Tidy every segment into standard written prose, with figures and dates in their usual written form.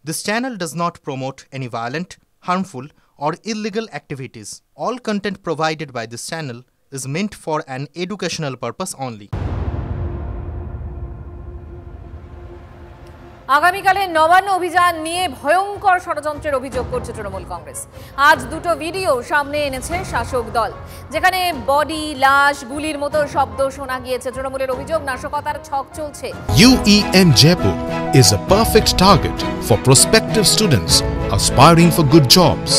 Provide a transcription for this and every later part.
This channel does not promote any violent, harmful, or illegal activities. All content provided by this channel is meant for an educational purpose only. আগামীকালের নবান্ন অভিযান নিয়ে ভয়ঙ্কর ষড়যন্ত্রের অভিযোগ করছে তৃণমূল কংগ্রেস। আজ দুটো ভিডিও সামনে এনেছে শাসক দল, যেখানে বডি, লাশ, গুলির মতো শব্দ শোনা গিয়েছে। তৃণমূলের অভিযোগ নাশকতার ছক চলছে। UEM Jaipur is a perfect target for prospective students aspiring for good jobs,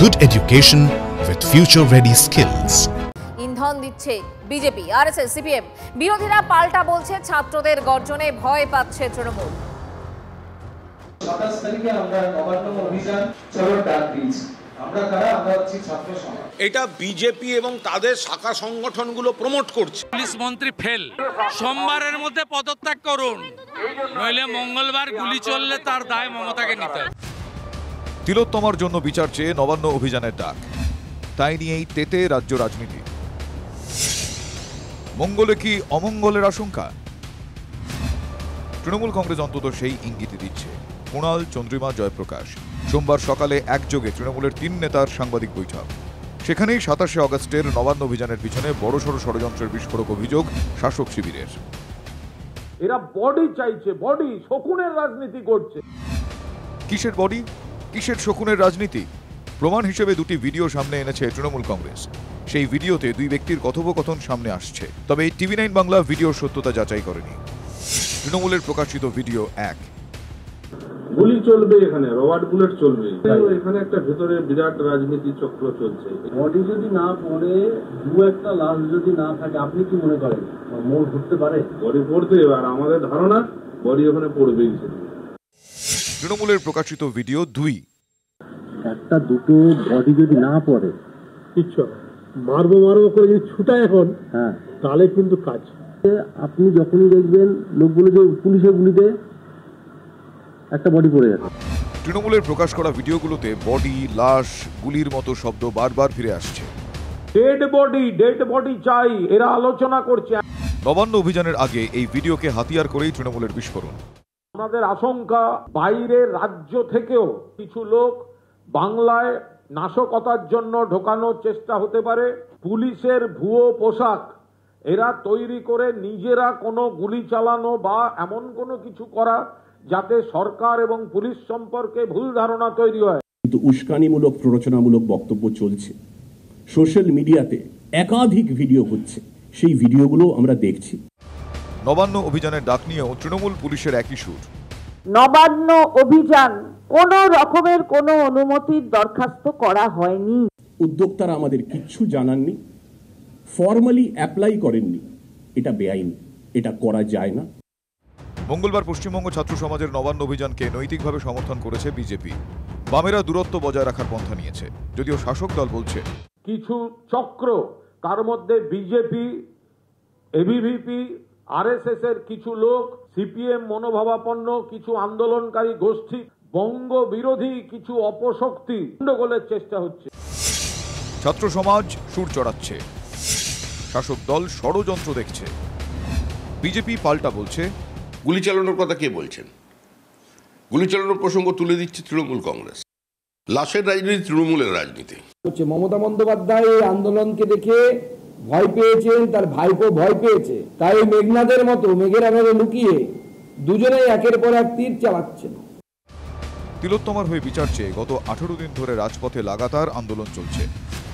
good education with future-ready skills. ইন্ধন দিচ্ছে বিজেপি, আরএসএস, সিপিএম। বিরোধীরা পাল্টা বলছে ছাত্রদের গর্জনে ভয় পাচ্ছে তৃণমূল। 27 তারিখে আমরা নবান্ন অভিযান চলার ডাক দিয়েছি। আমরা হচ্ছি ছাত্র সমাজ। এটা বিজেপি এবং তাদের শাখা সংগঠনগুলো প্রমোট করছে। পুলিশ মন্ত্রী ফেল, সোমবারের মধ্যে পদত্যাগ করুন, নইলে মঙ্গলবার গুলি চললে তার দায় মমতাকে নিতে হবে। তিলোত্তমার জন্য বিচার চেয়ে নবান্ন অভিযানের ডাক, তাই নিয়েই তেতে রাজ্য রাজনীতি। মঙ্গলে কি অমঙ্গলের আশঙ্কা? তৃণমূল কংগ্রেস অন্তত সেই ইঙ্গিতই দিচ্ছে। কুণাল, চন্দ্রিমা, জয়প্রকাশ সোমবার সকালে একযোগে তৃণমূলের 3 নেতার সাংবাদিক বৈঠক। সেখানেই 27 অগস্টের নবান্ন অভিযানের পিছনে বড়সড় ষড়যন্ত্রের বিস্ফোরক অভিযোগ শাসক শিবিরের। এরা বডি চাইছে, বডি, শকুনের রাজনীতি করছে। কিসের বডি, কিসের শকুনের রাজনীতি? প্রমাণ হিসেবে দুটি ভিডিও সামনে এনেছে তৃণমূল কংগ্রেস। সেই ভিডিওতে 2 ব্যক্তির কথোপকথন সামনে আসছে, তবে TV9 বাংলা ভিডিওর সত্যতা যাচাই করেনি। তৃণমূলের প্রকাশিত ভিডিও 1। গুলি চলবে, এখানে রবার্ট বুলেট চলবে, এখানে একটা ভেতরে বিরাট রাজনীতি চক্র চলছে। বডি যদি না পড়ে, একটা লাশ যদি না থাকে, আপনি কি মনে করেন মোড় ঘুরতে পারে? বডি পড়তে, এবার আমাদের ধারণা বডি ওখানে পড়বেই। তৃণমূলের প্রকাশিত ভিডিও 2। একটা দুটো বডি যদি না পড়ে, কিচ্ছু মারবো করে যদি ছুটায় এখন, হ্যাঁ, তাহলে কিন্তু কাজ। আপনি যখনই দেখবেন লোকগুলো যে পুলিশের গুলিতে একটা বডি পড়ে যাচ্ছে। তৃণমূলের প্রকাশ করা ভিডিওগুলোতে বডি, লাশ, গুলির মতো শব্দ বারবার ফিরে আসছে। ডেড বডি চাই, এরা আলোচনা করছে। নবান্ন অভিযানের আগে এই ভিডিওকে হাতিয়ার করেই তৃণমূলের বিস্ফোরণ। আমাদের আশঙ্কা, বাইরের রাজ্য থেকেও কিছু লোক বাংলায় নাশকতার জন্য ঢোকানোর চেষ্টা হতে পারে। পুলিশের ভুয়ো পোশাক এরা তৈরি করে নিজেরা কোনো গুলি চালানো বা এমন কোনো কিছু করা যাতে সরকার এবং পুলিশ সম্পর্কে ভুল ধারণা তৈরি হয়। কিন্তু উস্কানিমূলক, প্ররোচনামূলক বক্তব্য চলছে সোশ্যাল মিডিয়াতে, একাধিক ভিডিও হচ্ছে, সেই ভিডিওগুলো আমরা দেখছি। নবান্ন অভিযানের ডাক নিয়েও তৃণমূল পুলিশের একই সুর। নবান্ন অভিযান কোন রকমের কোনো অনুমতির দরখাস্ত করা হয়নি। উদ্যোক্তারা আমাদের কিচ্ছু জানাননি, ফর্মালি অ্যাপ্লাই করেননি। এটা বেআইনি, এটা করা যায় না। মঙ্গলবার পশ্চিমবঙ্গ ছাত্র সমাজের নবান্ন অভিযানকে নৈতিকভাবে সমর্থন করেছে বিজেপি। বামেরা দূরত্ব বজায় রাখার পন্থা নিয়েছে, যদিও শাসক দল বলছে কিছু চক্র, তার মধ্যে বিজেপি, এবিভিপি, আরএসএস এর কিছু লোক, সিপিএম মনোভাবাপন্ন কিছু আন্দোলনকারী গোষ্ঠী, বঙ্গ বিরোধী কিছু অপশক্তি গন্ডগোলের চেষ্টা হচ্ছে। ছাত্র সমাজ সুর চড়াচ্ছে, শাসক দল ষড়যন্ত্র দেখছে। বিজেপি পাল্টা বলছে, গুলি চালানোর কথা কে বলছেন? গুলি চালানোর প্রসঙ্গ তুলে দিচ্ছে তৃণমূল কংগ্রেস। লাশের রাজনীতি তৃণমূলের রাজনীতি। মমতা বন্দ্যোপাধ্যায় এই আন্দোলনকে দেখে ভয় পেয়েছেন, তার ভাইপো ভয় পেয়েছে, তাই মেঘনাদের মতো মেঘের আড়ালে লুকিয়ে দুজনেই একের পর এক তীর চালাচ্ছেন। তিলোত্তমার হয়ে বিচার চেয়ে গত 18 দিন ধরে রাজপথে লাগাতার আন্দোলন চলছে।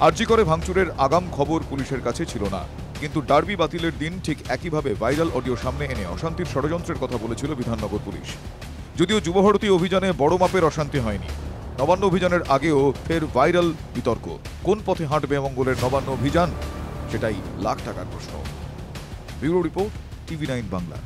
আরজি করে ভাঙচুরের আগাম খবর পুলিশের কাছে ছিল না, কিন্তু ডার্বি বাতিলের দিন ঠিক একইভাবে ভাইরাল অডিও সামনে এনে অশান্তির ষড়যন্ত্রের কথা বলেছিল বিধাননগর পুলিশ। যদিও যুবভারতী অভিযানে বড় মাপের অশান্তি হয়নি, নবান্ন অভিযানের আগেও ফের ভাইরাল বিতর্ক। কোন পথে হাঁটবে মঙ্গলের নবান্ন অভিযান, সেটাই লাখ টাকার প্রশ্ন। Bureau report, TV9 Bangla.